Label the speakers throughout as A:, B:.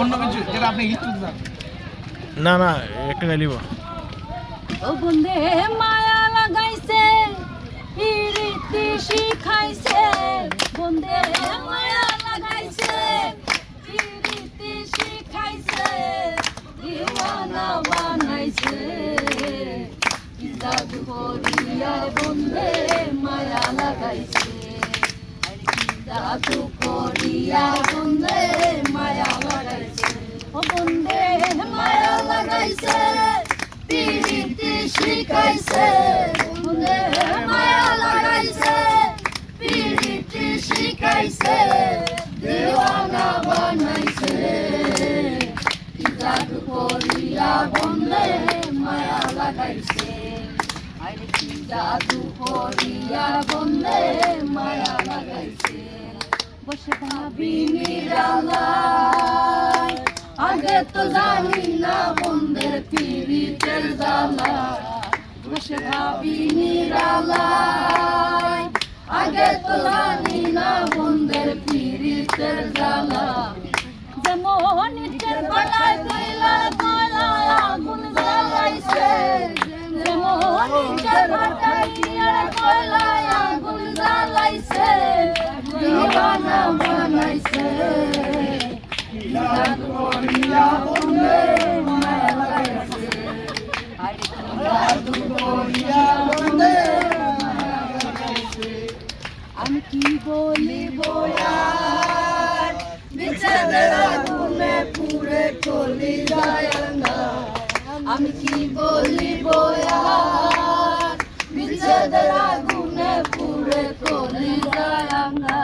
A: অন্য কিছু যেটা আপনি ইচ্ছুক না।
B: না না একটা গালিব
C: ও বন্ধে মায়া লাগাইছে পিরিতি শিখাইছে বন্ধে মায়া লাগাইছে পিরিতি শিখাইছে দিওয়ানা বানাইছে জাদু করিয়া বন্ধে মায়া লাগাইছে জাদু করিয়া বন্ধে মায়া লাগাইছে ও বন্ধে মায়া লাগাইছে পিরিতি শিখাইছে বন্ধে মায়া লাগাইছে পিরিতি শিখাইছে দিওয়ানা বানাইছে জাদু করিয়া বন্ধে মায়া লাগাইছে আরে কি জাদু করিয়া বন্ধে মায়া লাগাইছে বসে ভাবি নিরালায় আগে তো জানি না বন্ধের পিরিতের জ্বালা বসে ভাবি নিরালায় আগে তো জানি না বন্ধের পিরিতের জ্বালা যেমন ইটের বাটায় কইলা কয়লায় আগুন জ্বালাইছে যেমন ইটের বাটায় কয়লায় আগুন জ্বালাইছে দিওয়ানা বানাইছে জাদু করিয়া বন্ধে মায়া লাগাইছে আরে জাদু করিয়া বন্ধে মায়া লাগাইছে আমি কি বলিব আর বিচ্ছেদের আগুনে পুড়ে চলি যায় না আমি কি বলিব আর বিচ্ছেদের আগুনে পুড়ে চলি যায় না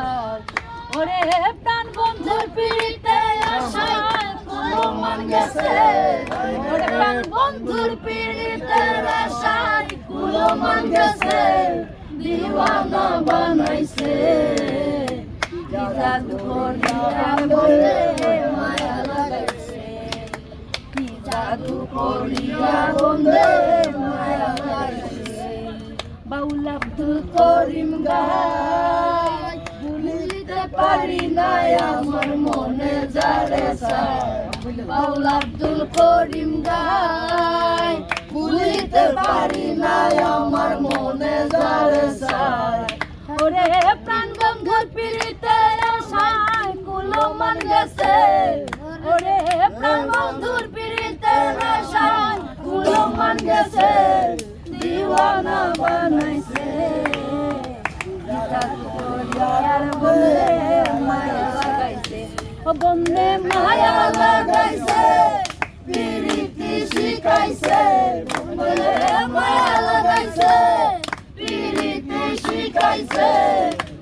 C: ওরে প্রাণ বন্ধুর পিড়িতে আশায় কুলো মান গেছে ওরে প্রাণ বন্ধুর পিড়িতে আশায় কুলো মান গেছে দিওয়ানা বানাইছে জাদু করিয়া বন্ধে মায়া লাগাইছে জাদু করিয়া বন্ধে মায়া লাগাইছে বাউল আব্দুল করিম গায় ভুলিতে পারি না আমার মনে যারে চায় বাউল আব্দুল করিম গায় ভুলিতে পারি না আমার মনে যারে চায় ওরে প্রাণ বন্ধুর পিড়িতে আশায় কুলো মান গেছে ওরে প্রাণ বন্ধুর পিড়িতে আশায় কুলো মান গেছে দিওয়ানা বানাইছে জাদু করিয়া বন্ধে মায়া লাগাইছে ও বন্ধে মায়া লাগাইছে পিরিতি শিখাইছে বন্ধে মায়া লাগাইছে পিরিতি শিখাইছে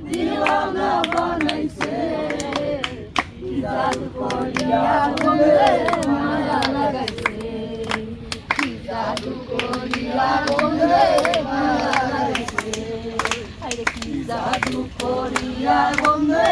C: দিওয়ানা বানাইছে জাদু করিয়া বন্ধে মায়া লাগাইছে জাদু করিয়া বন্ধে মায়া লাগাইছে আরে কি জাদু করিয়া বন্ধে